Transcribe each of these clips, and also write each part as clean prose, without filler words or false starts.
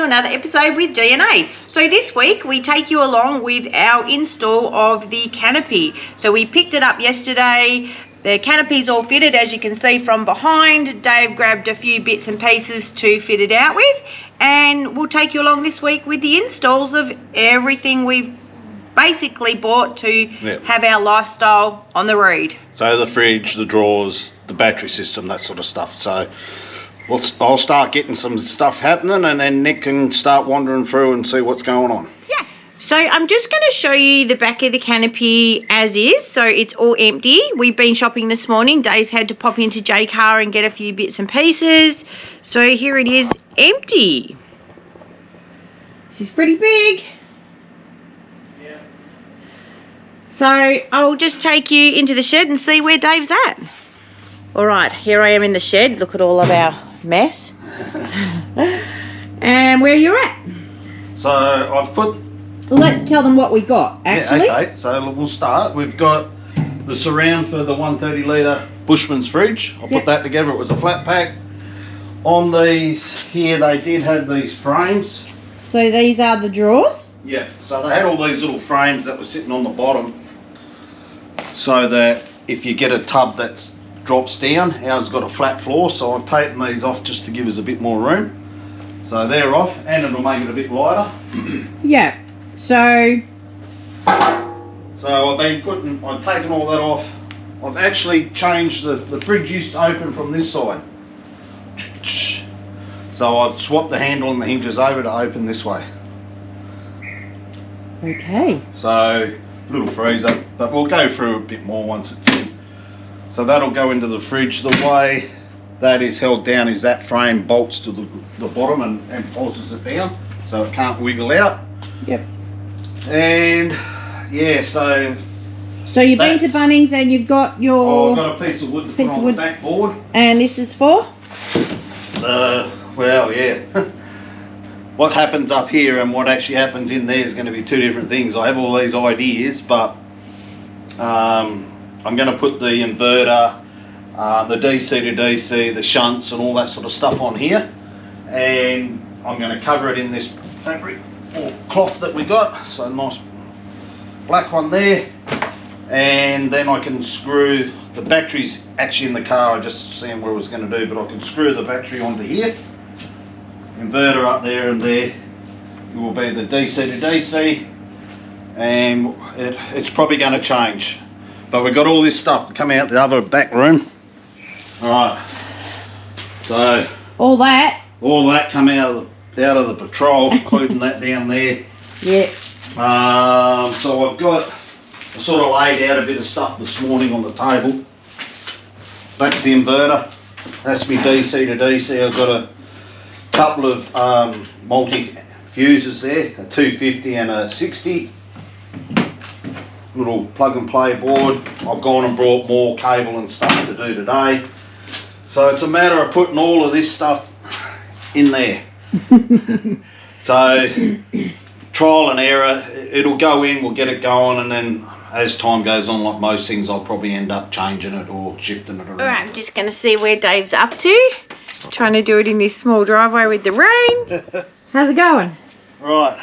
another episode with DNA. So this week we take you along with our install of the Canopy. So we picked it up yesterday. The canopy's all fitted, as you can see from behind. Dave grabbed a few bits and pieces to fit it out with, and we'll take you along this week with the installs of everything we've basically bought to have our lifestyle on the road. So the fridge, the drawers, the battery system, that sort of stuff. So I'll start getting some stuff happening, and then Nick can start wandering through and see what's going on. Yeah. So I'm just going to show you the back of the Canopy as is. So it's all empty. We've been shopping this morning. Dave's had to pop into J-Car and get a few bits and pieces. So here it is, empty. She's pretty big. So I'll just take you into the shed and see where Dave's at. All right, here I am in the shed. Look at all of our mess. And where you're at. So I've put... Let's tell them what we got, actually. Yeah, okay, so we'll start. We've got the surround for the 130 litre Bushman's fridge. I'll put that together. It was a flat pack. On these here, they did have these frames. So these are the drawers? Yeah, so they had all these little frames that were sitting on the bottom, so that if you get a tub that drops down, ours got a flat floor, so I've taken these off just to give us a bit more room. So they're off, and it'll make it a bit lighter. Yeah, so I've taken all that off. I've actually changed the fridge used to open from this side. So I've swapped the handle and the hinges over to open this way. Okay. So, little freezer, but we'll go through a bit more once it's in. So that'll go into the fridge. The way that is held down is that frame bolts to the bottom and forces it down, so it can't wiggle out. Yep. And yeah, so you've been to Bunnings and you've got your... Oh, I've got a piece of wood to put on the back board. And this is for? Well, yeah. What happens up here and what actually happens in there is going to be two different things. I have all these ideas, but I'm going to put the inverter, the DC to DC, the shunts and all that sort of stuff on here, and I'm going to cover it in this fabric or cloth that we got. So a nice black one there, and then I can screw the batteries actually in the car. I just seeing what I was going to do, but I can screw the battery onto here. Inverter up there, and there it will be the DC to DC, and it's probably going to change, but we've got all this stuff to come out the other back room. Alright, so all that come out of the patrol, including that down there. Yeah. So I sort of laid out a bit of stuff this morning on the table. That's the inverter, that's my DC to DC. I've got a couple of multi fuses there, a 250 and a 60. Little plug and play board. I've gone and brought more cable and stuff to do today. So it's a matter of putting all of this stuff in there. So trial and error, it'll go in, we'll get it going, and then as time goes on, like most things, I'll probably end up changing it or shifting it around. Alright, I'm just going to see where Dave's up to. Trying to do it in this small driveway with the rain. How's it going? Right.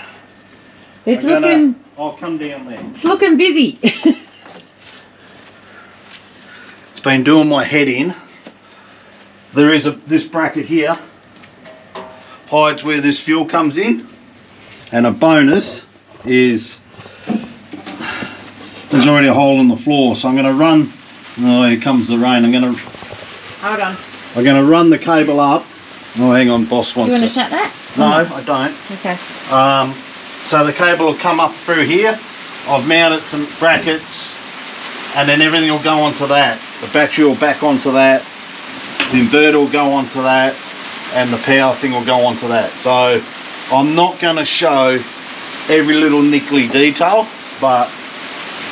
It's looking... I'll come down there. It's looking busy. It's been doing my head in. There is this bracket here. Hides where this fuel comes in. And a bonus is... There's already a hole in the floor, so I'm going to run... Oh, here comes the rain. I'm going to... Hold on. I'm going to run the cable up. Oh, hang on, boss wants it. Do you want to shut that? No, I don't. Okay. So the cable will come up through here. I've mounted some brackets, and then everything will go onto that. The battery will back onto that. The inverter will go onto that, and the power thing will go onto that. So I'm not going to show every little niggly detail, but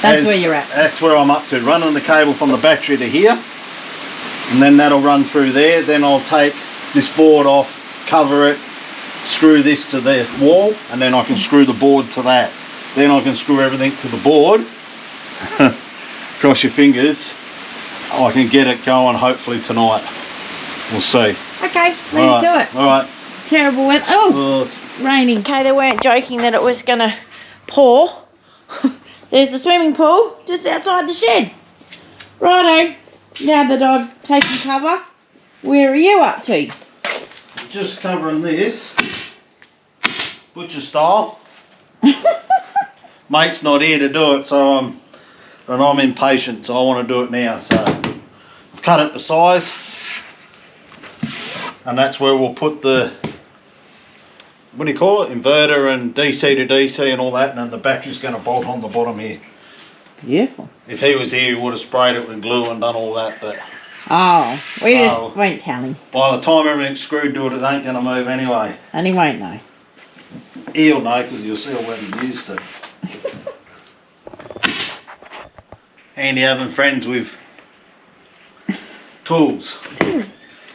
that's where you're at. That's where I'm up to. Running the cable from the battery to here. And then that'll run through there. Then I'll take this board off, cover it, screw this to the wall, and then I can screw the board to that. Then I can screw everything to the board. Cross your fingers. I can get it going hopefully tonight. We'll see. Okay, leave it to it. All right. Terrible weather. Oh, raining. Okay, they weren't joking that it was gonna pour. There's the swimming pool just outside the shed. Righto, now that I've taken cover, where are you up to? Just covering this, butcher style. Mate's not here to do it, so I'm impatient, so I want to do it now. So I've cut it to size, and that's where we'll put the, what do you call it, inverter and DC to DC and all that, and then the battery's going to bolt on the bottom here. Beautiful. If he was here, he would have sprayed it with glue and done all that, but oh, we just won't tell him. by the time everything's screwed to it, it ain't going to move anyway. And he won't know. He'll know because you'll see when he used it. Handy having friends with tools. Can't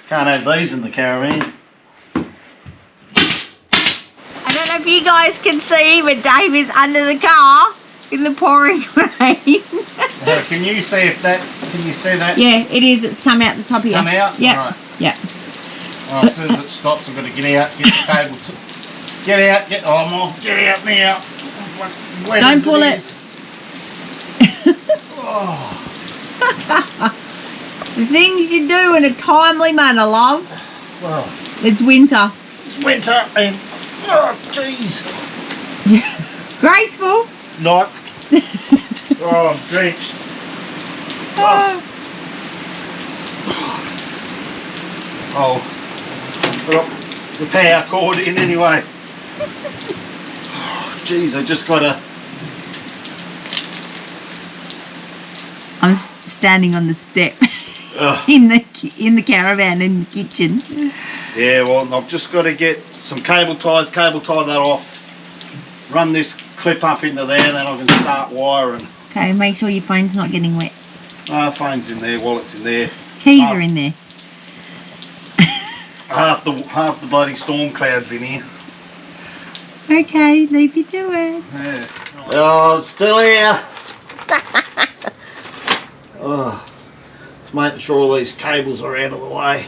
have these in the caravan. I don't know if you guys can see, but Dave is under the car in the pouring rain. Can you see if that? Can you see that? Yeah, it is. It's come out the top of you. Come out. Yeah. Right. Yeah. Oh, as soon as it stops, I've got to get out, get the cable. Get out. Get. Oh, more. Get out now. Don't pull it. Oh. The things you do in a timely manner, love. Well, It's winter. it's winter and oh, jeez. Graceful. Not. Oh, I'm drenched. Oh, got the power cord in anyway. Oh, jeez, I just gotta. I'm standing on the step Ugh. in the caravan in the kitchen. Yeah, well, I've just got to get some cable ties, cable tie that off, run this clip up into there, and then I can start wiring. Okay, make sure your phone's not getting wet. Phone's in there, wallet's in there. Keys are in there. Half the bloody storm clouds in here. Okay, leave you to it. Yeah. Oh, it's still here. Oh, just making sure all these cables are out of the way.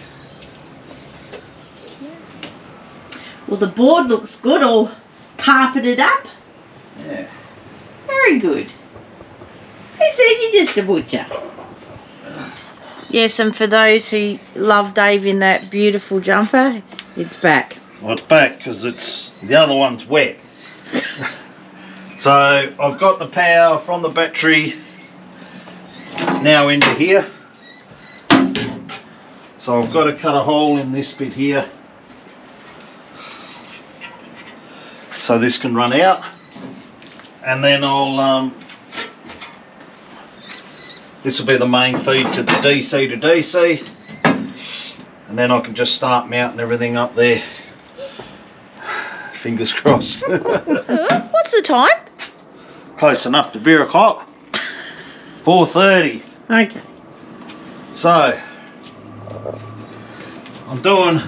Well, the board looks good, all carpeted up. Yeah. Very good. Who said you're just a butcher? Yes, and for those who love Dave in that beautiful jumper, it's back. Well, it's back because it's the other one's wet. So I've got the power from the battery now into here. So I've got to cut a hole in this bit here so this can run out, and then I'll this will be the main feed to the DC to DC, and then I can just start mounting everything up there. Fingers crossed. What's the time? Close enough to beer o'clock. 4:30. Okay. So I'm doing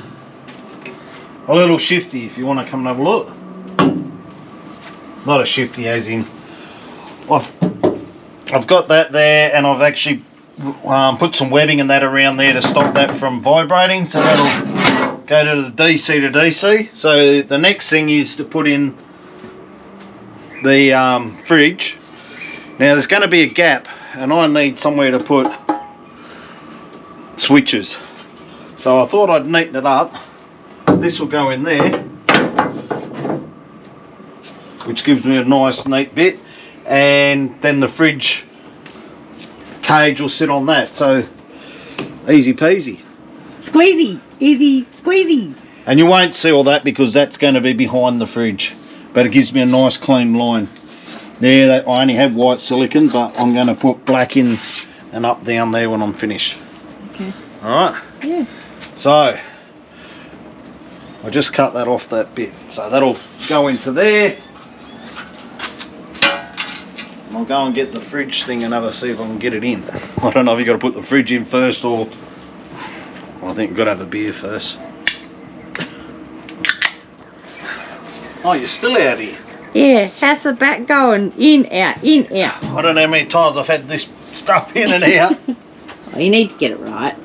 a little shifty if you want to come and have a look. Not a shifty as in I've got that there, and I've actually put some webbing and that around there to stop that from vibrating, so that'll go to the DC to DC. So the next thing is to put in the fridge. Now there's going to be a gap, and I need somewhere to put switches. So I thought I'd neaten it up. This will go in there, which gives me a nice neat bit, and then the fridge cage will sit on that. So easy peasy. Squeezy, easy squeezy. And you won't see all that because that's going to be behind the fridge, but it gives me a nice clean line. There, I only have white silicone, but I'm going to put black in and up down there when I'm finished. Okay. Alright? Yes. So, I just cut that off that bit. So that'll go into there. I'll go and get the fridge thing and have a see if I can get it in. I don't know if you've got to put the fridge in first, or I think you've got to have a beer first. Oh, you're still out here. Yeah, how's the back going? In, out, in, out. I don't know how many times I've had this stuff in and out. Oh, you need to get it right.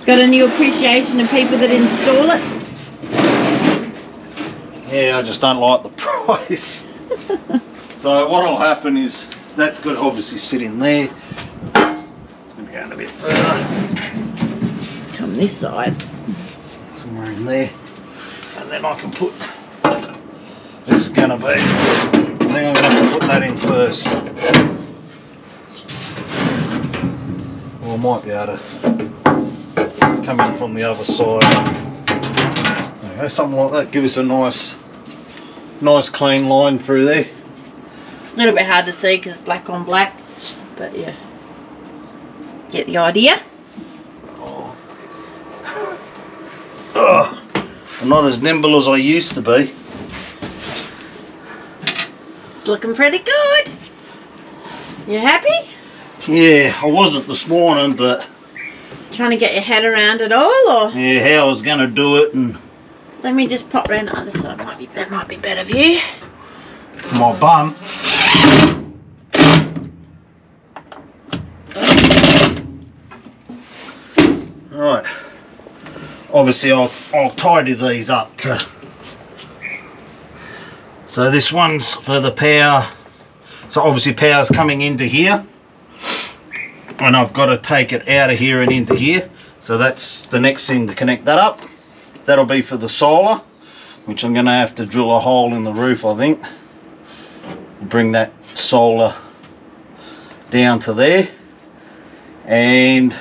Got a new appreciation of people that install it? Yeah, I just don't like the price. So what will happen is that's got to obviously sit in there. It's going to be going a bit further. Come this side. Somewhere in there. And then I can put, this is going to be, I think I'm going to have to put that in first. Or I might be able to come in from the other side. There you go, something like that. Give us a nice clean line through there. A little bit hard to see because it's black on black, but yeah, get the idea. Oh, I'm not as nimble as I used to be. It's looking pretty good. You happy? Yeah, I wasn't this morning, but Trying to get your head around it all, or? yeah, how I was going to do it, and Let me just pop round the other side. That might be better view. my bum. Right. Obviously, I'll tidy these up to. So this one's for the power. So obviously power's coming into here, and I've got to take it out of here and into here. So that's the next thing to connect that up. That'll be for the solar, which I'm going to have to drill a hole in the roof, I think. Bring that solar down to there, and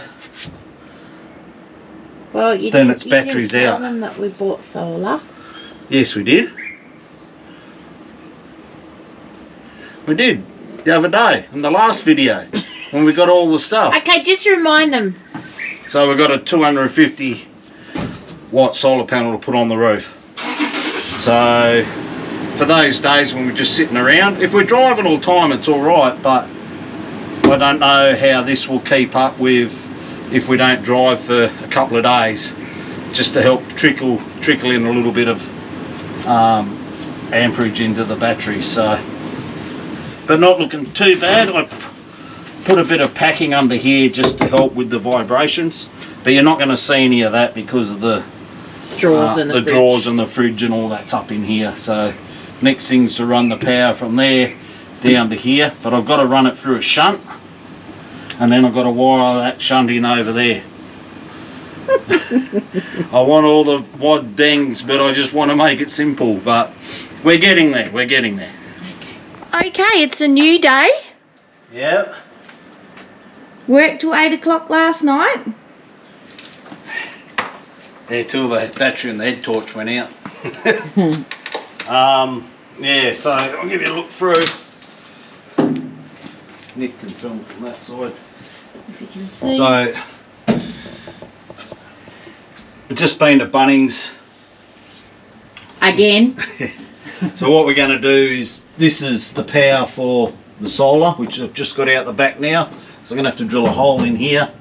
Well, then it's batteries you didn't out. tell them that we bought solar. Yes, we did. We did the other day in the last video when we got all the stuff. Okay, just remind them. So we've got a 250 watt solar panel to put on the roof. So for those days when we're just sitting around, if we're driving all the time, it's all right, but I don't know how this will keep up with if we don't drive for a couple of days, just to help trickle in a little bit of amperage into the battery. So, but not looking too bad. I put a bit of packing under here just to help with the vibrations, but you're not going to see any of that because of the Drawers and the fridge. drawers and the fridge and all that's up in here. So next thing's to run the power from there down to here, but I've got to run it through a shunt, and then I've got to wire that shunt in over there. I want all the wad dings, but I just want to make it simple. But we're getting there. We're getting there. Okay, it's a new day. Yep. Worked till 8 o'clock last night. Yeah, till the battery and the head torch went out. Yeah, so I'll give you a look through. Nick can film from that side. If you can see. So, we've just been to Bunnings. Again. So what we're going to do is, this is the power for the solar, which I've just got out the back now. So I'm going to have to drill a hole in here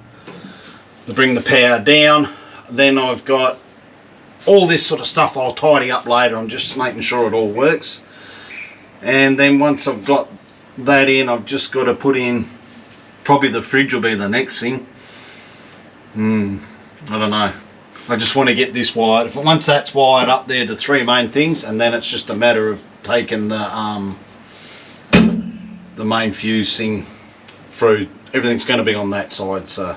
to bring the power down. Then I've got all this sort of stuff I'll tidy up later. I'm just making sure it all works. And then once I've got that in, I've just got to put in, probably the fridge will be the next thing. I don't know. I just want to get this wired. Once that's wired up there, the three main things, and then it's just a matter of taking the main fuse thing through. Everything's going to be on that side, so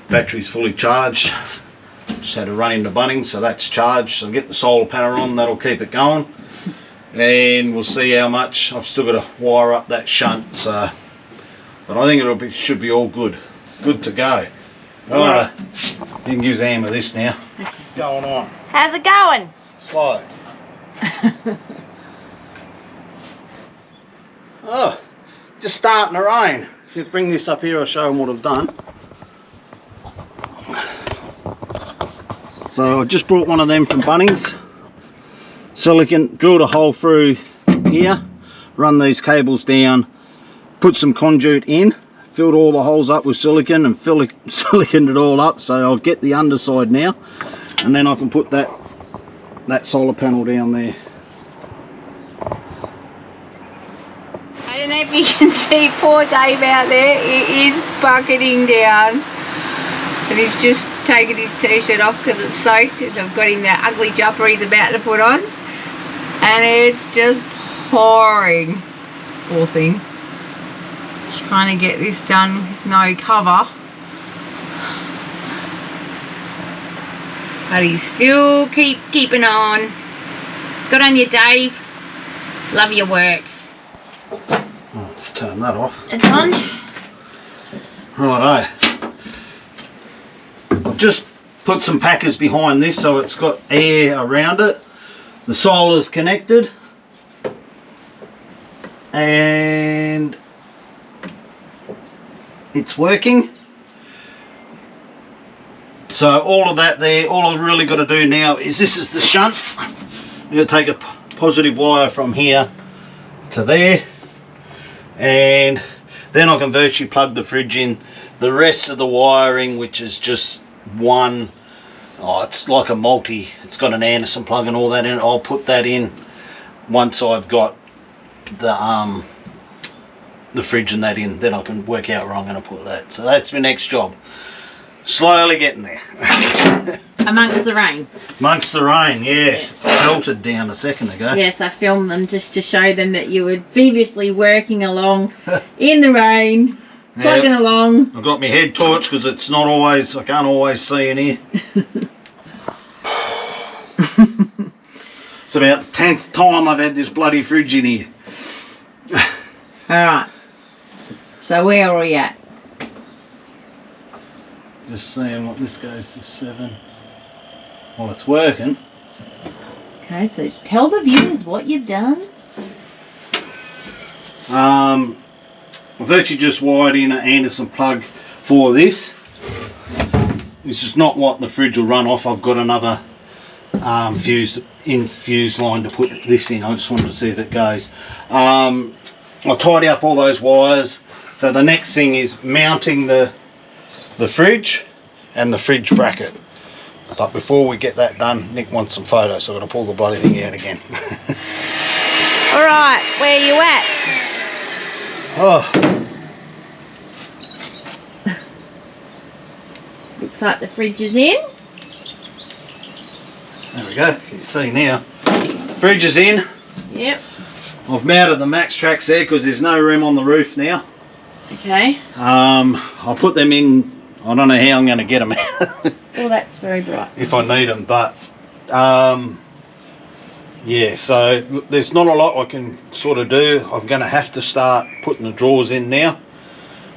battery's fully charged. Just had to run into Bunnings, so that's charged. So get the solar panel on, that'll keep it going, and we'll see how much. I've still got to wire up that shunt, so, but I think should be all good to go. Right, you can give Amber this now. What's going on? How's it going? Slow. Oh, just starting to rain. If you bring this up here, I'll show them what I've done. So I just brought one of them from Bunnings. Silicon, drilled a hole through here, run these cables down, put some conduit in, filled all the holes up with silicon and siliconed it all up. So I'll get the underside now, and then I can put that solar panel down there. I don't know if you can see poor Dave out there. He is bucketing down, and he's just taking his t-shirt off because it's soaked, and I've got him that ugly jumper he's about to put on, and it's just pouring. Poor thing. Just trying to get this done with no cover. But he's still keeping on. Good on you, Dave. Love your work. Let's turn that off. It's on. Righto. I've just put some packers behind this so it's got air around it. The solar's connected. And it's working. So all of that there, all I've really got to do now is, this is the shunt. I'm going to take a positive wire from here to there, and then I can virtually plug the fridge in. The rest of the wiring, which is just one, it's like a multi, it's got an Anderson plug and all that in it, I'll put that in once I've got the fridge and that in. Then I can work out where I'm going to put that. So that's my next job. Slowly getting there. Amongst the rain. Amongst the rain, yes. Pelted down a second ago. Yes, I filmed them just to show them that you were feverishly working along in the rain, plugging along. I've got my head torch because it's not always, I can't always see in here. It's about the 10th time I've had this bloody fridge in here. Alright. So where are we at? Just seeing what this goes to 7. Well, it's working. Okay, so tell the viewers what you've done. I've actually just wired in an Anderson plug for this. This is not what the fridge will run off. I've got another fuse line to put this in. I just wanted to see if it goes. I'll tidy up all those wires. So the next thing is mounting the fridge and the fridge bracket. But before we get that done, Nick wants some photos, so I'm going to pull the bloody thing out again. Alright, where are you at? Oh. Looks like the fridge is in. There we go, you can see now. Fridge is in. Yep. I've mounted the max tracks there because there's no room on the roof now. Okay. I'll put them in. I don't know how I'm going to get them out. Well, that's very bright. If I need them, but yeah, so there's not a lot I can sort of do. I'm going to have to start putting the drawers in now.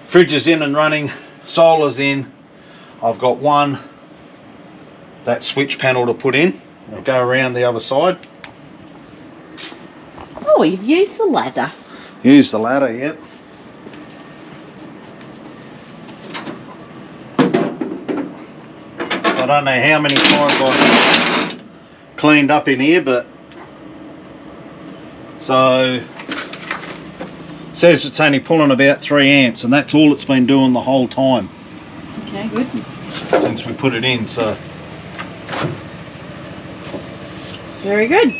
Fridge is in and running, solar's in. I've got that switch panel to put in. I'll go around the other side. Oh, you've used the ladder. Use the ladder, yep. I don't know how many times I've cleaned up in here, but so it says it's only pulling about 3 amps, and that's all it's been doing the whole time. Okay, good. Since we put it in, so very good.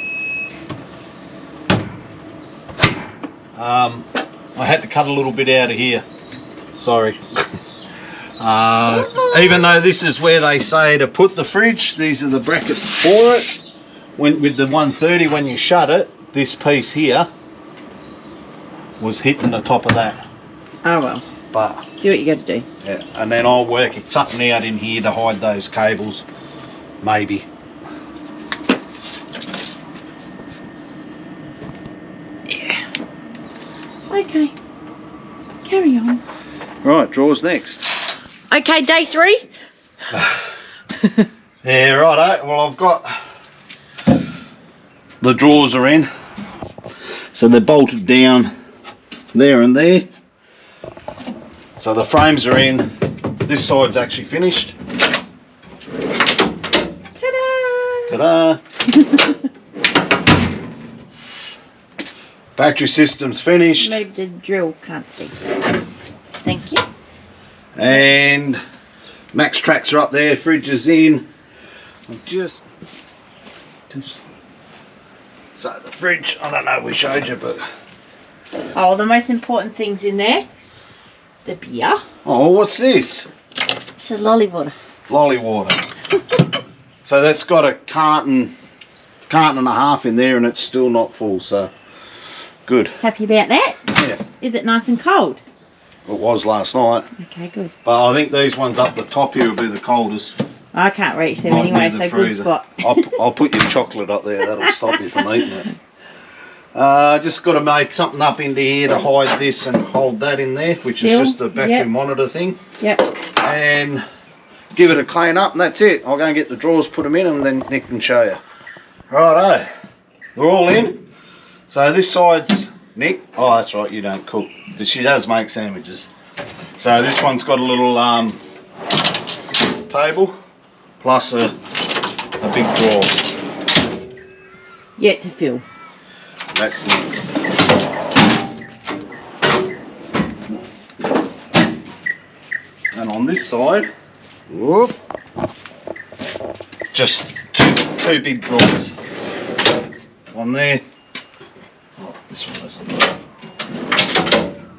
I had to cut a little bit out of here. Sorry. Even though this is where they say to put the fridge, these are the brackets for it. With the 130, when you shut it, this piece here was hitting the top of that. Oh well. But do what you got to do. Yeah, and then I'll work something out in here to hide those cables, maybe. Yeah. Okay. Carry on. Right, drawers next. Okay, day 3. Yeah, righto. Well, I've got the drawers are in, so they're bolted down there and there. So the frames are in. This side's actually finished. Ta-da! Ta-da! Battery system's finished. Maybe the drill can't see. Thank you. And max tracks are up there, fridge is in. So the fridge, I don't know if we showed you, but oh, the most important thing's in there. The beer. oh, what's this? It's a lolly water. lolly water. So that's got a carton and a half in there, and it's still not full, so good. Happy about that? Yeah. Is it nice and cold? It was last night. Okay, good. But I think these ones up the top here will be the coldest. I can't reach them Might anyway, be so the good freezer. spot. I'll put your chocolate up there, that'll stop you from eating it. Just got to make something up into here to hide this and hold that in there, which is just the battery monitor thing. Yep. And give it a clean up, and that's it. I'll go and get the drawers, put them in, and then Nick can show you. Righto, they're all in. So this side's Nick. Oh, that's right, you don't cook. But she does make sandwiches. So this one's got a little table plus a big drawer. Yet to fill. That's next. And on this side, whoop, just two big drawers. One there. Oh, this one isn't.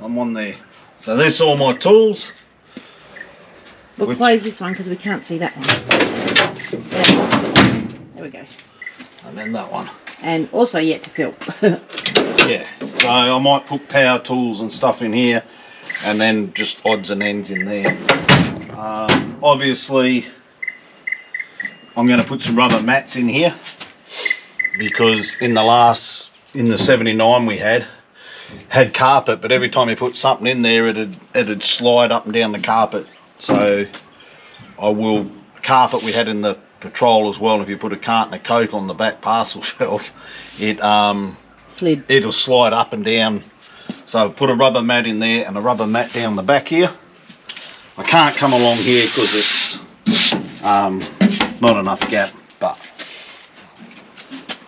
And one there. So this are all my tools. We'll close this one because we can't see that one. There we go. And then that one. And also yet to fill. Yeah, so I might put power tools and stuff in here, and then just odds and ends in there. Obviously, I'm going to put some rubber mats in here, because in the 79 we had carpet, but every time you put something in there, it'd slide up and down the carpet. So carpet we had in the Patrol as well, and if you put a carton of Coke on the back parcel shelf, it'll slide up and down. So put a rubber mat in there and a rubber mat down the back here. I can't come along here because it's not enough gap, but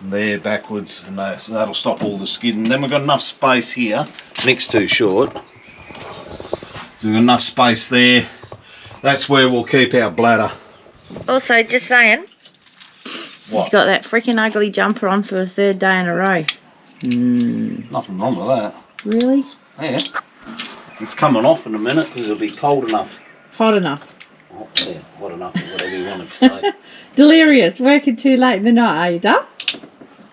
there backwards, and so that'll stop all the skidding. Then we've got enough space here. Nick's too short, so we've got enough space there. That's where we'll keep our bladder. Also, just saying, What? he's got that freaking ugly jumper on for the third day in a row. Nothing wrong with that. Really? Yeah. It's coming off in a minute because it'll be cold enough. Hot enough. Oh, yeah, hot enough, or whatever you want to say. Delirious. Working too late in the night, are you, Duff?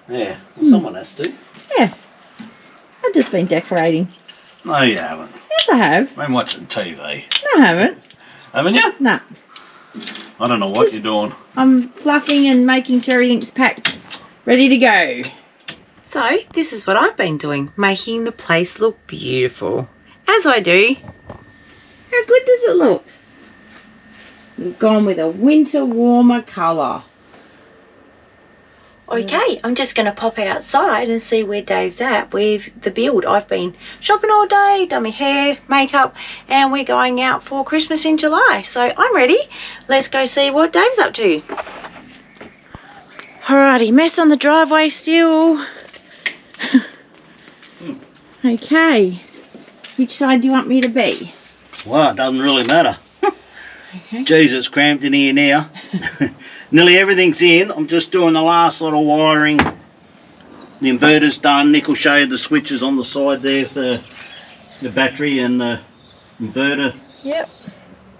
Yeah, well, someone has to. Yeah. I've just been decorating. No, you haven't. Yes, I have. I've been watching TV. No, I haven't. Haven't you? No. I don't know what you're doing. I'm fluffing and making sure everything's packed, ready to go. So, this is what I've been doing, making the place look beautiful. As I do. How good does it look? We've gone with a winter warmer colour. Okay, I'm just going to pop outside and see where Dave's at with the build. I've been shopping all day, done my hair, makeup, and we're going out for Christmas in July. So I'm ready. Let's go see what Dave's up to. Alrighty, mess on the driveway still. Okay, which side do you want me to be? Well, it doesn't really matter. Okay. Geez, it's cramped in here now. Nearly everything's in. I'm just doing the last little wiring. The inverter's done. Nick will show you the switches on the side there for the battery and the inverter. Yep.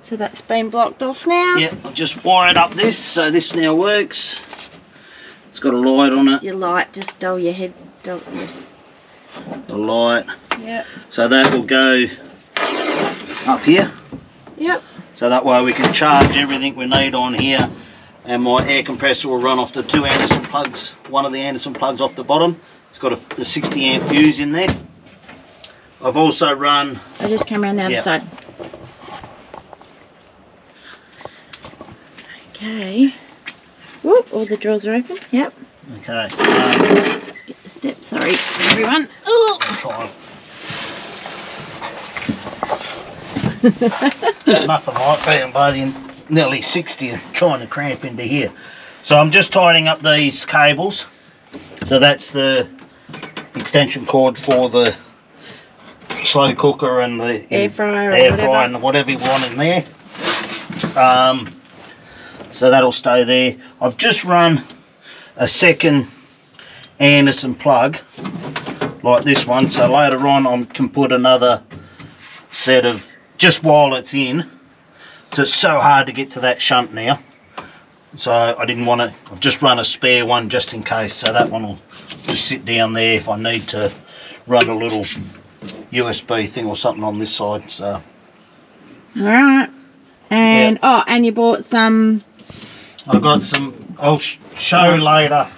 So that's been blocked off now. Yep, I've just wired up this, so this now works. It's got a light on it. Your light, just dull your head. Dull your... The light. Yep. So that will go up here. Yep. So that way we can charge everything we need on here, and my air compressor will run off the two Anderson plugs, one of the Anderson plugs off the bottom. It's got a 60 amp fuse in there. I've also run... I just came around the other side. Okay. Whoop, all the drawers are open. Yep. Okay. Get the steps, sorry everyone. Oh. I'm trying. Nothing like being bloody nearly 60 and trying to cramp into here. So I'm just tightening up these cables. So that's the extension cord for the slow cooker and the air fryer and whatever you want in there. So that'll stay there. I've just run a second Anderson plug like this one, so later on I can put another set of, just while it's in, So it's so hard to get to that shunt now. So I didn't want to, I've just run a spare one just in case. So that one will just sit down there if I need to run a little USB thing or something on this side. So. Alright. And, oh, and you bought some... I've got some, I'll show later.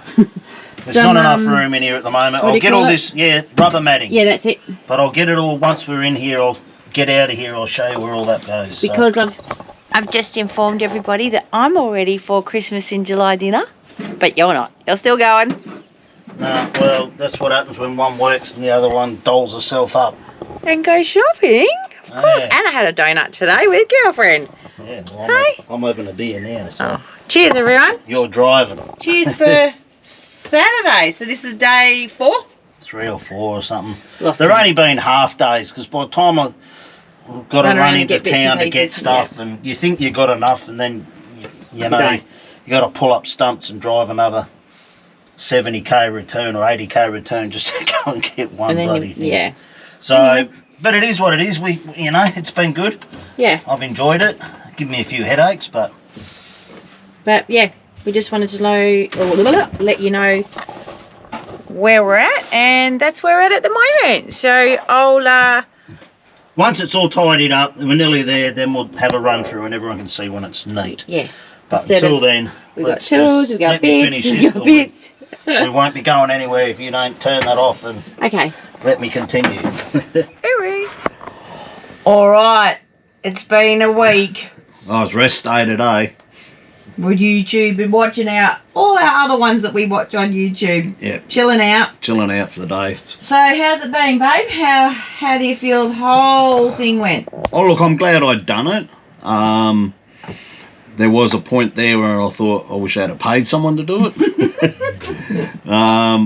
There's not enough room in here at the moment. I'll get all this, rubber matting. Yeah, that's it. But I'll get it all, once we're in here, I'll get out of here, I'll show you where all that goes. Because I've just informed everybody that I'm all ready for Christmas in July dinner. But you're not. You're still going. No, well, that's what happens when one works and the other one dolls herself up. And go shopping. Of course. Yeah. And I had a donut today with girlfriend. Yeah, well, Hey. I'm having a beer now. So. Oh. Cheers, everyone. You're driving. Cheers for Saturday. So this is day 4? 3 or 4 or something. Lost They're them. only been half days because by the time I've got to Run around run and into get bits town and to get pieces, stuff, and you think you got enough, and then you know don't. you got to pull up stumps and drive another 70k return or 80k return just to go and get one And then bloody thing. yeah. So, but it is what it is. We, you know, it's been good. Yeah. I've enjoyed it. Give me a few headaches, but But yeah, we just wanted to know, or let you know where we're at, and that's where we're at the moment. So I'll once it's all tidied up, we're nearly there. Then we'll have a run through, and everyone can see when it's neat. yeah. But Instead until of- then, We've got let's tools, just we've got let me bits, finish we've this, got or bits. we won't be going anywhere if you don't turn that off and Okay. let me continue. Hooray. All right. It's been a week. I was rest day today. With YouTube and watching all our other ones that we watch on YouTube. Yeah, Chilling out. chilling out for the day. So how's it been, babe? How do you feel the whole thing went? Oh look, I'm glad I'd done it. There was a point there where I thought I wish I had paid someone to do it.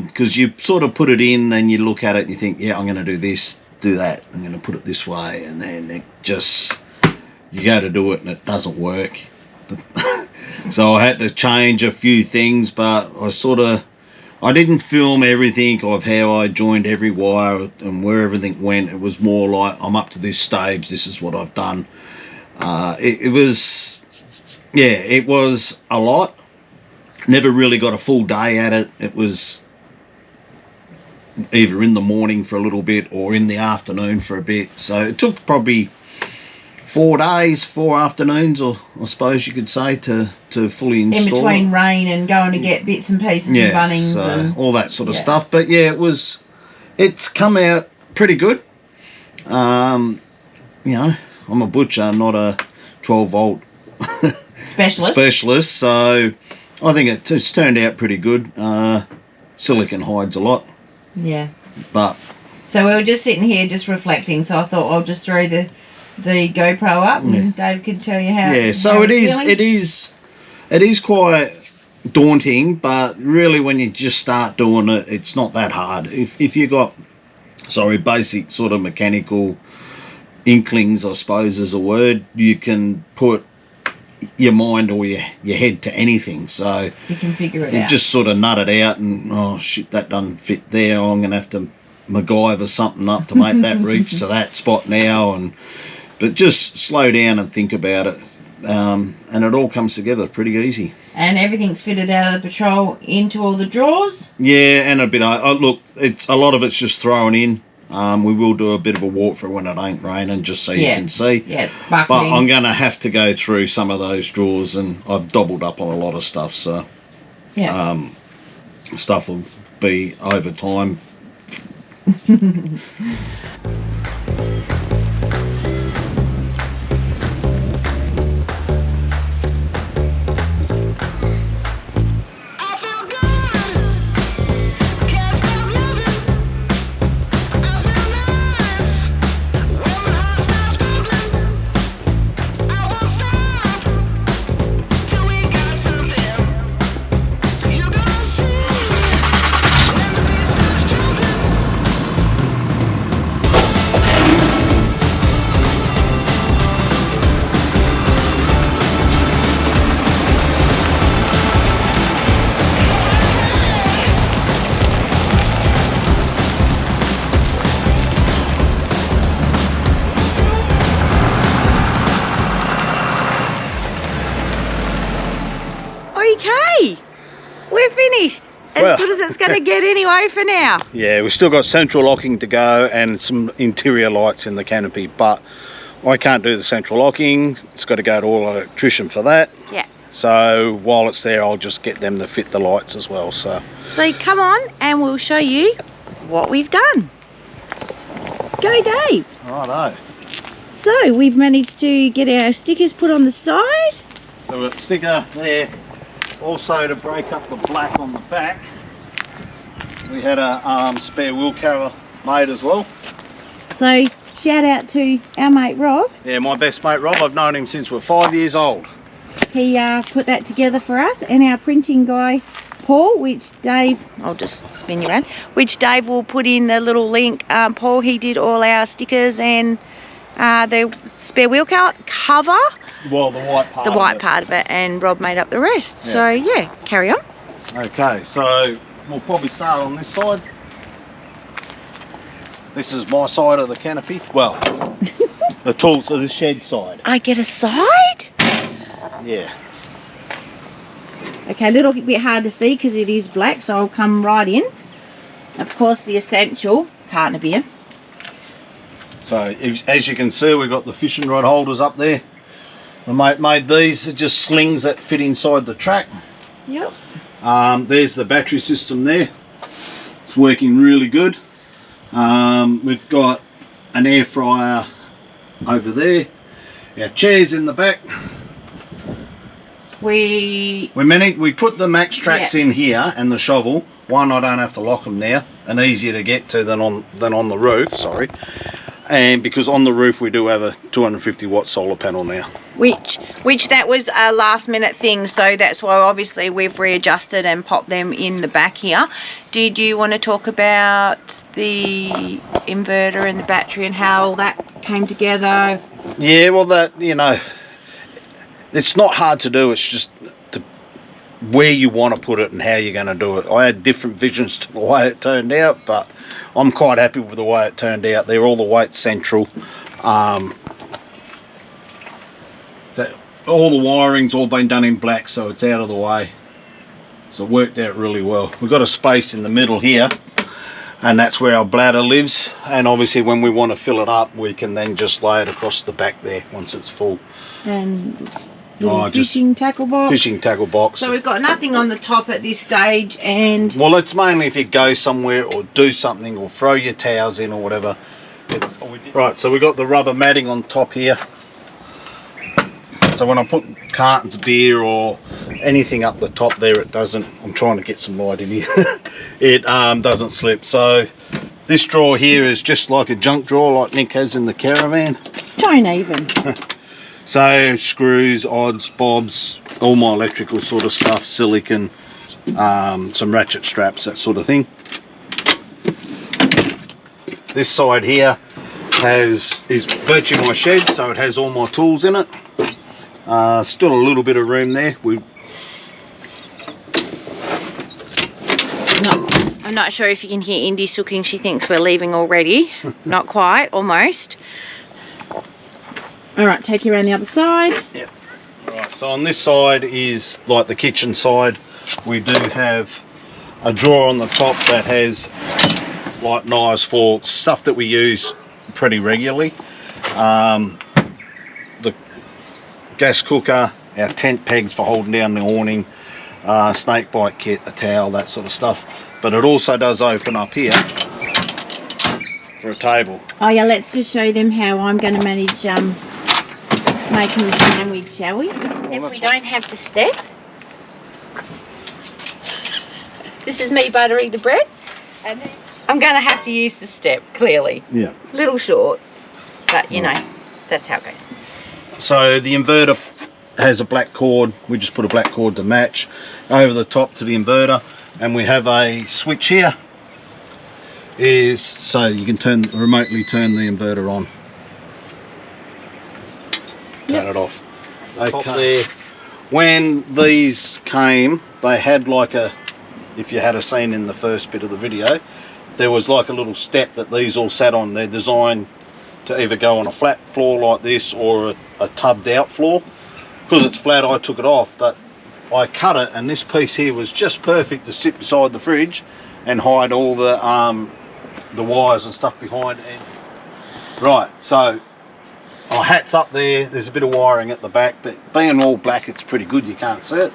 Because you sort of put it in and you look at it and you think, yeah, I'm going to do this, do that. I'm going to put it this way. And then it just, you go to do it and it doesn't work. So I had to change a few things, but I didn't film everything of how I joined every wire and where everything went. It was more like, I'm up to this stage, this is what I've done. It was a lot. Never really got a full day at it. It was either in the morning for a little bit or in the afternoon for a bit. So it took probably 4 days, 4 afternoons, or I suppose you could say, to fully install. In between rain and going to get bits and pieces and Bunnings so and all that sort of stuff. But yeah, it's come out pretty good. You know, I'm a butcher, not a 12-volt specialist, so I think it's turned out pretty good. Silicon hides a lot. Yeah. But so we were just sitting here just reflecting, so I thought I'll just throw the GoPro up and Dave can tell you how. Yeah, so how it it's is quite daunting, but really when you just start doing it, it's not that hard. If you got basic sort of mechanical inklings, I suppose is a word, you can put your mind or your head to anything, so you can figure it you out. just sort of nut it out and, oh shit, that doesn't fit there, I'm gonna have to MacGyver something up to make that reach to that spot now, but just slow down and think about it, and it all comes together pretty easy. And everything's fitted out of the Patrol into all the drawers. Yeah, and a bit look, a lot of it's just thrown in. We will do a bit of a walkthrough when it ain't raining, just so you can see. Yes, but I'm going to have to go through some of those drawers, and I've doubled up on a lot of stuff, so stuff will be over time. we're finished. As Well. good as it's going to get anyway for now. Yeah, we've still got central locking to go and some interior lights in the canopy, but I can't do the central locking. It's got to go to all electrician for that. Yeah. So while it's there, I'll just get them to fit the lights as well. So come on and we'll show you what we've done. Go, Dave. righto. So we've managed to get our stickers put on the side. So we've got a sticker there. Also, to break up the black on the back, we had a spare wheel cover made as well. So shout out to our mate Rob. Yeah, my best mate Rob. I've known him since we're 5 years old. He put that together for us, and our printing guy Paul, which Dave, I'll just spin you around, which Dave will put in the little link. Paul, he did all our stickers and the spare wheel cover. Well, the white part. The white part of it, and Rob made up the rest. Yeah. So yeah, carry on. Okay, so we'll probably start on this side. This is my side of the canopy. Well, the tools of the shed side. I get a side? Yeah. Okay, a little bit hard to see because it is black, so I'll come right in. Of course, the essential carton of beer. So as you can see, we've got the fishing rod holders up there. The mate made these. They're just slings that fit inside the track. Yep. There's the battery system there. It's working really good. We've got an air fryer over there. Our chairs in the back. We put the max tracks in here and the shovel. One, I don't have to lock them now, and easier to get to than on the roof. Sorry. And because on the roof we do have a 250 watt solar panel now. Which that was a last minute thing, so that's why obviously we've readjusted and popped them in the back here. Did you want to talk about the inverter and the battery and how all that came together? Yeah, well, that, you know, it's not hard to do. It's just where you want to put it and how you're going to do it. I had different visions to the way it turned out, but I'm quite happy with the way it turned out. They're all the way central. So all the wiring's all been done in black, so it's out of the way. So it worked out really well. We've got a space in the middle here, and that's where our bladder lives. And obviously when we want to fill it up, we can then just lay it across the back there once it's full. And fishing tackle box. Fishing tackle box. So we've got nothing on the top at this stage, and well, it's mainly if you go somewhere or do something or throw your towels in or whatever. Right, so we've got the rubber matting on top here. So when I put cartons of beer or anything up the top there, it doesn't, I'm trying to get some light in here, it doesn't slip. So this drawer here is just like a junk drawer like Nick has in the caravan. don't even. So screws, odds, bobs, all my electrical sort of stuff, silicon, some ratchet straps, that sort of thing. This side here is virtually my shed, so it has all my tools in it. Still a little bit of room there. I'm not sure if you can hear Indy sooking. She thinks we're leaving already. Not quite, almost. All right, take you around the other side. Yep. Right, so on this side is like the kitchen side. We do have a drawer on the top that has like knives, forks, stuff that we use pretty regularly. The gas cooker, our tent pegs for holding down the awning, snake bite kit, a towel, that sort of stuff. But it also does open up here for a table. Oh yeah, let's just show them how I'm going to manage making the sandwich, shall we? If we don't have the step. This is me buttering the bread. And I'm going to have to use the step, clearly. Yeah. Little short, but you know, that's how it goes. So the inverter has a black cord. We just put a black cord to match over the top to the inverter, and we have a switch here is so you can remotely turn the inverter on. Turn it off. Okay. When these came, they had like a, if you had a seen in the first bit of the video, there was like a little step that these all sat on. They're designed to either go on a flat floor like this or a tubbed out floor. Because it's flat, I took it off, but I cut it, and this piece here was just perfect to sit beside the fridge and hide all the wires and stuff behind. And right, so my hat's up there. There's a bit of wiring at the back, but being all black, it's pretty good. You can't see it.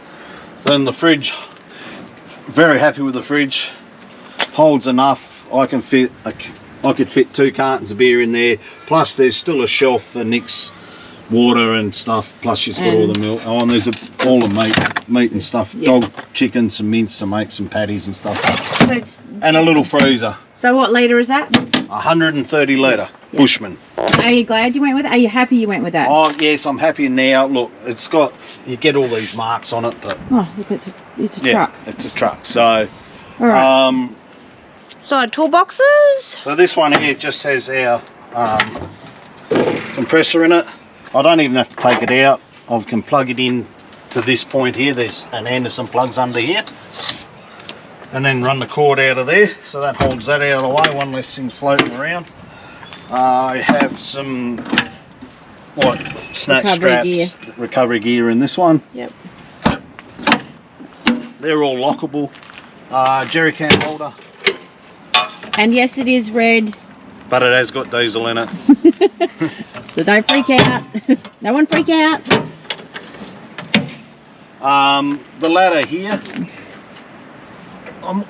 So in the fridge, very happy with the fridge. Holds enough. I could fit 2 cartons of beer in there. Plus, there's still a shelf for Nick's water and stuff. Plus, she's got all the milk. Oh, and there's all the meat and stuff. Yeah. Dog, chicken, some mince, some make some patties and stuff. And a little freezer. So what litre is that? 130 litre Bushman. Are you glad you went with it? Are you happy you went with that? Oh yes, I'm happy now. Look, it's got, you get all these marks on it, but oh look, it's a truck. It's a truck. So all right. Side toolboxes. So this one here just has our compressor in it. I don't even have to take it out. I can plug it in to this point here. There's an Anderson plugs under here, and then run the cord out of there, so that holds that out of the way. One less thing's floating around. I have some snatch straps, recovery gear in this one. Yep. They're all lockable. Jerry can holder. And yes, it is red. But it has got diesel in it. So don't freak out. No one freak out. The ladder here, I'm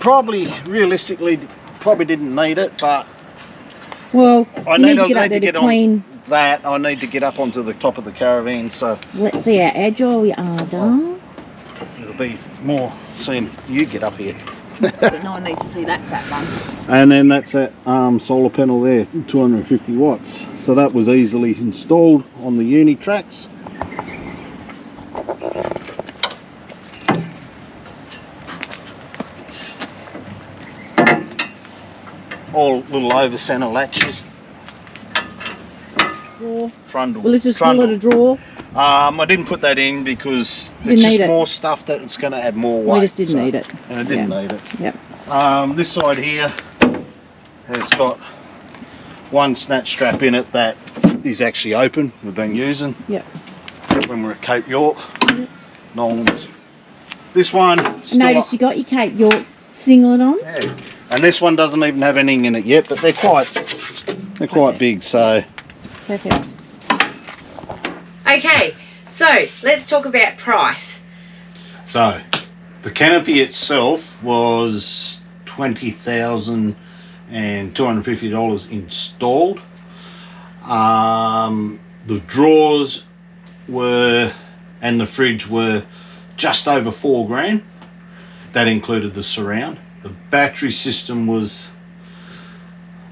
realistically probably didn't need it, but well, you need to get up there to clean that. I need to get up onto the top of the caravan, so let's see how agile we are, darling. It'll be more seeing you get up here. But no one needs to see that fat one. And then that's that solar panel there, 250 watts. So that was easily installed on the uni tracks. All little over centre latches. Drawer. Trundle. Well, let's just call it a drawer. I didn't put that in because it's just more stuff that's going to add more weight. We just didn't need it. And it didn't need it. Yep. This side here has got one snatch strap in it that is actually open. We've been using. Yep. When we're at Cape York. Yep. Nolan's. This one. Notice you got your Cape York singlet on. Yeah. And this one doesn't even have anything in it yet, but they're quite big. So. Perfect. Okay, so let's talk about price. So, the Canopy itself was $20,250 installed. The drawers were, and the fridge were just over $4,000. That included the surround. The battery system was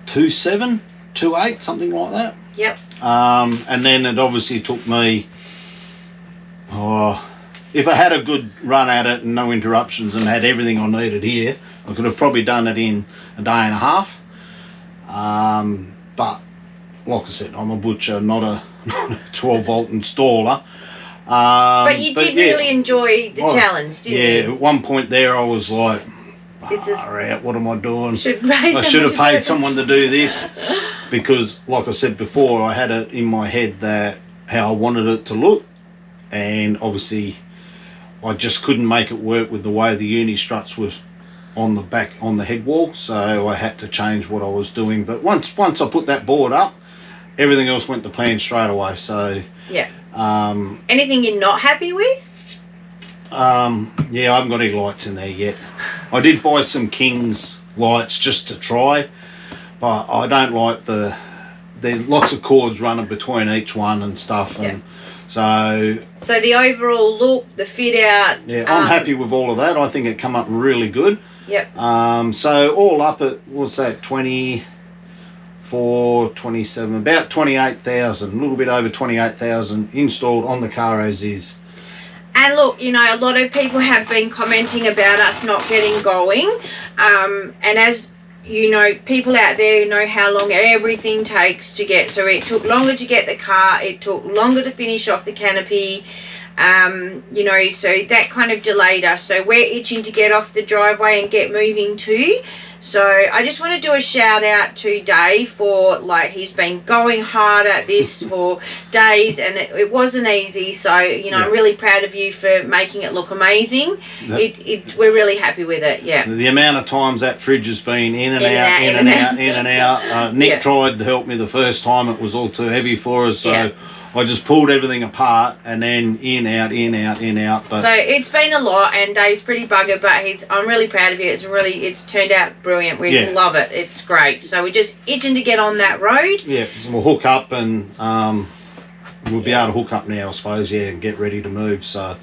2.7, 2.8, something like that. Yep. And then it obviously took me, if I had a good run at it and no interruptions and had everything I needed here, I could have probably done it in a day and a half. But like I said, I'm a butcher, not a 12 volt installer. But you did really enjoy the challenge, didn't you? Yeah, at one point there I was like, what am I doing? I should have paid someone to do this, because like I said before, I had it in my head that how I wanted it to look, and obviously I just couldn't make it work with the way the uni struts was on the back on the head wall, so I had to change what I was doing. But once I put that board up, everything else went to plan straight away. So yeah. Anything you're not happy with? Yeah, I haven't got any lights in there yet. I did buy some King's lights just to try, but I don't like there's lots of cords running between each one and stuff, and so the overall look, the fit out, yeah, I'm happy with all of that. I think it come up really good. Yep. So all up at, what's that, 24, 27, about 28,000, a little bit over 28,000 installed on the car as is. And look, you know, a lot of people have been commenting about us not getting going. And as you know, people out there know how long everything takes to get. So it took longer to get the car. It took longer to finish off the Canopy. You know, so that kind of delayed us. So we're itching to get off the driveway and get moving too. So I just want to do a shout out to Dave for, like, he's been going hard at this for days, and it wasn't easy. So, you know, I'm really proud of you for making it look amazing. We're really happy with it. Yeah. The amount of times that fridge has been in and out. Nick tried to help me the first time. It was all too heavy for us, so I just pulled everything apart and then in, out. But so it's been a lot, and Dave's pretty buggered, but I'm really proud of you. It's turned out brilliant. We love it. It's great. So we're just itching to get on that road. Yeah, so we'll hook up and we'll be able to hook up now, I suppose, and get ready to move. So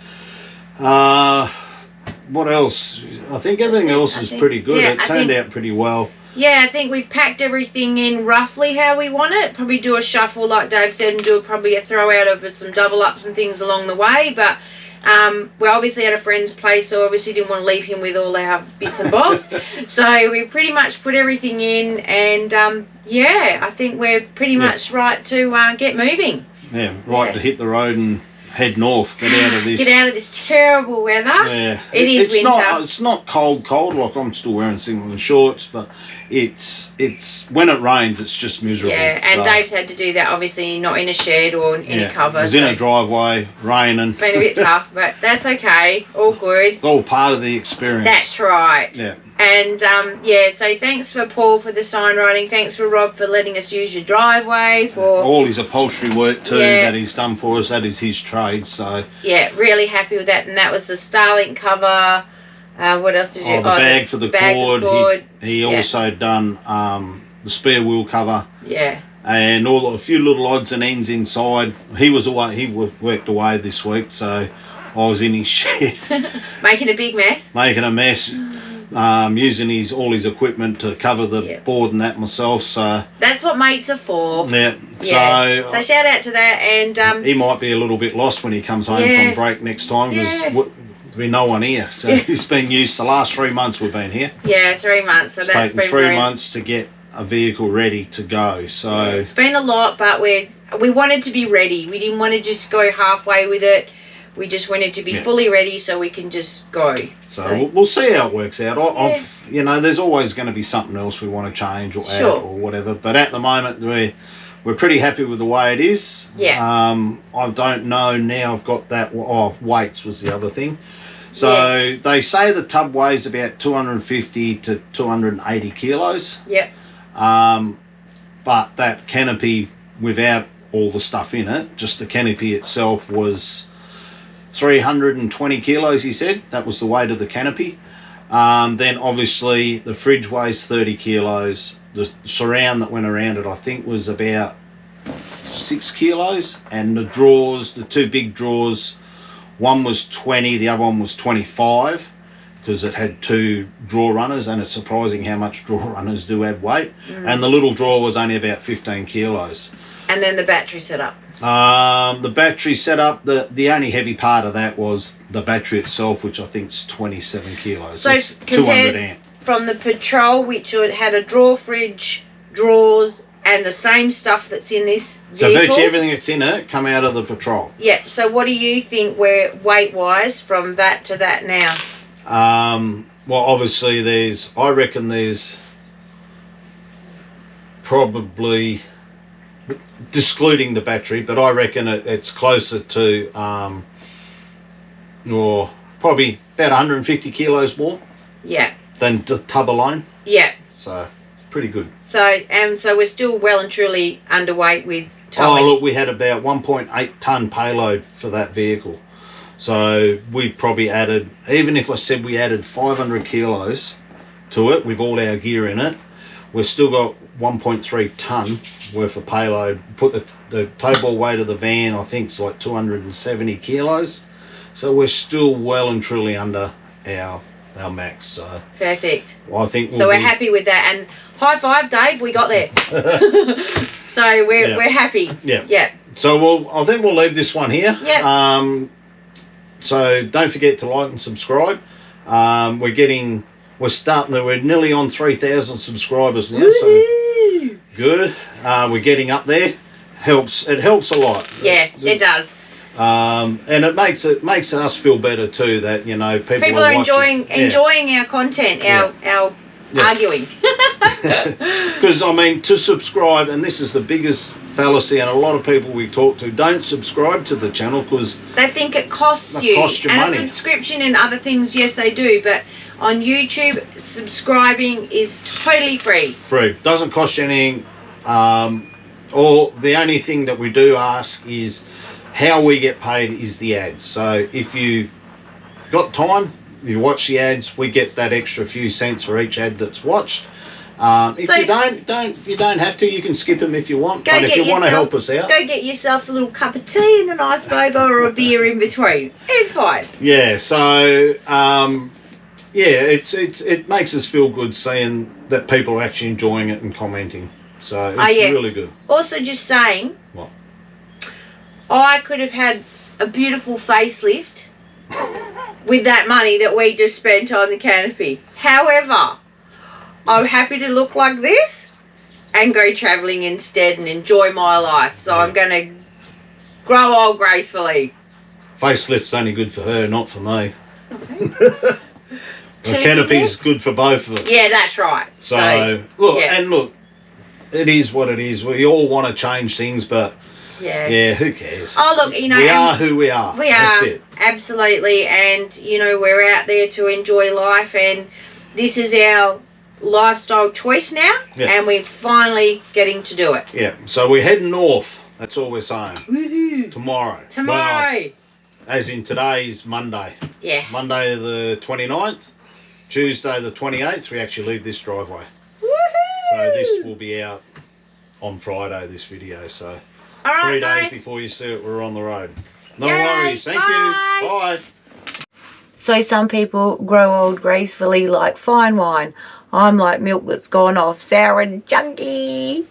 what else? I think everything else is pretty good. It turned out pretty well. Yeah, I think we've packed everything in roughly how we want it. Probably do a shuffle, like Dave said, and do probably a throw out of some double ups and things along the way. But we're obviously at a friend's place, so obviously didn't want to leave him with all our bits and bobs. So we pretty much put everything in, and I think we're pretty much right to get moving. Yeah, to hit the road and head north. Get out of this. Get out of this terrible weather. Yeah, it's winter. It's not cold. Like, I'm still wearing singlet and shorts, but it's when it rains, it's just miserable. Yeah, and Dave's had to do that, obviously not in a shed or in any cover. It was in a driveway, raining. It's been a bit tough, but that's okay. All good. It's all part of the experience. That's right. Yeah. And so thanks for Paul for the sign writing. Thanks for Rob for letting us use your driveway, for all his upholstery work too that he's done for us. That is his trade. So really happy with that. And that was the Starlink cover. What else did you? The bag for the cord. He also done the spare wheel cover. Yeah. And a few little odds and ends inside. He was away. He worked away this week, so I was in his shed making a big mess. Making a mess. Using all his equipment to cover the board and that myself. So that's what mates are for. Yeah. So shout out to that, and he might be a little bit lost when he comes home from break next time, because there'll be no one here. So he's been used. The last 3 months we've been here. Yeah, 3 months. So it's that's taken 3 months to get a vehicle ready to go. So it's been a lot, but we wanted to be ready. We didn't want to just go halfway with it. We just wanted to be fully ready so we can just go. So we'll see how it works out. You know, there's always going to be something else we want to change or add or whatever. But at the moment, we're pretty happy with the way it is. Yeah. I don't know now. I've got that. Weights was the other thing. So they say the tub weighs about 250 to 280 kilos. Yep. But that canopy, without all the stuff in it, just the canopy itself was 320 kilos, he said. That was the weight of the canopy. Then obviously the fridge weighs 30 kilos. The surround that went around it, I think, was about 6 kilos. And the drawers, the two big drawers, one was 20, the other one was 25, because it had 2 drawer runners, and it's surprising how much drawer runners do add weight. And the little drawer was only about 15 kilos. And then the battery setup. The battery setup, the only heavy part of that was the battery itself, which I think is 27 kilos. So it's 200 amp. From the Patrol, which had a drawer fridge, drawers, and the same stuff that's in this vehicle. So virtually everything that's in it come out of the Patrol. Yeah. So what do you think we're weight-wise from that to that now? Well, obviously I reckon there's probably, excluding the battery, but I reckon it's closer to or probably about 150 kilos more than the tub alone. So pretty good. So we're still well and truly underweight with towing. Look, we had about 1.8 ton payload for that vehicle, so we probably added, even if I said we added 500 kilos to it with all our gear in it, we've still got 1.3 ton worth of payload. Put the tow ball weight of the van, I think, is like 270 kilos. So we're still well and truly under our max. So perfect. I think we're happy with that. And high five, Dave. We got there. So we're happy. Yeah. So I think we'll leave this one here. Yeah. So don't forget to like and subscribe. We're nearly on 3,000 subscribers now. So good. We're getting up there. It helps a lot. Yeah, it does. And it makes us feel better too, that, you know, people are enjoying our content, our arguing. Because, I mean, to subscribe, and this is the biggest fallacy, and a lot of people we talk to don't subscribe to the channel because they think it costs you. Costs you and money. A subscription and other things, yes, they do. But on YouTube, subscribing is totally free. Free. Doesn't cost you anything. Or the only thing that we do ask is how we get paid is the ads. So if you got time, you watch the ads, we get that extra few cents for each ad that's watched. If so you don't have to. You can skip them if you want. But if you want to help us out, go get yourself a little cup of tea and a nice boba or a beer in between. It's fine. Yeah. So it makes us feel good seeing that people are actually enjoying it and commenting. So it's really good. Also, just saying, what? I could have had a beautiful facelift with that money that we just spent on the Canopy. However, I'm happy to look like this and go travelling instead and enjoy my life. So I'm going to grow old gracefully. Facelift's only good for her, not for me. Okay. The Canopy's good for both of us. Yeah, that's right. So look, it is what it is. We all want to change things, but yeah, who cares? Oh, look, you know, we are who we are. We That's are, it. Absolutely. And, you know, we're out there to enjoy life, and this is our lifestyle choice now, and we're finally getting to do it. Yeah, so we're heading north. That's all we're saying. Woohoo. Tomorrow. Well, as in today's Monday. Yeah. Monday the 29th. Tuesday the 28th, we actually leave this driveway. Woohoo. So this will be out on Friday, this video. So all right, 3 guys. days before you see it, we're on the road. No Yay, worries. Thank you. Bye. So some people grow old gracefully like fine wine. I'm like milk that's gone off, sour and chunky.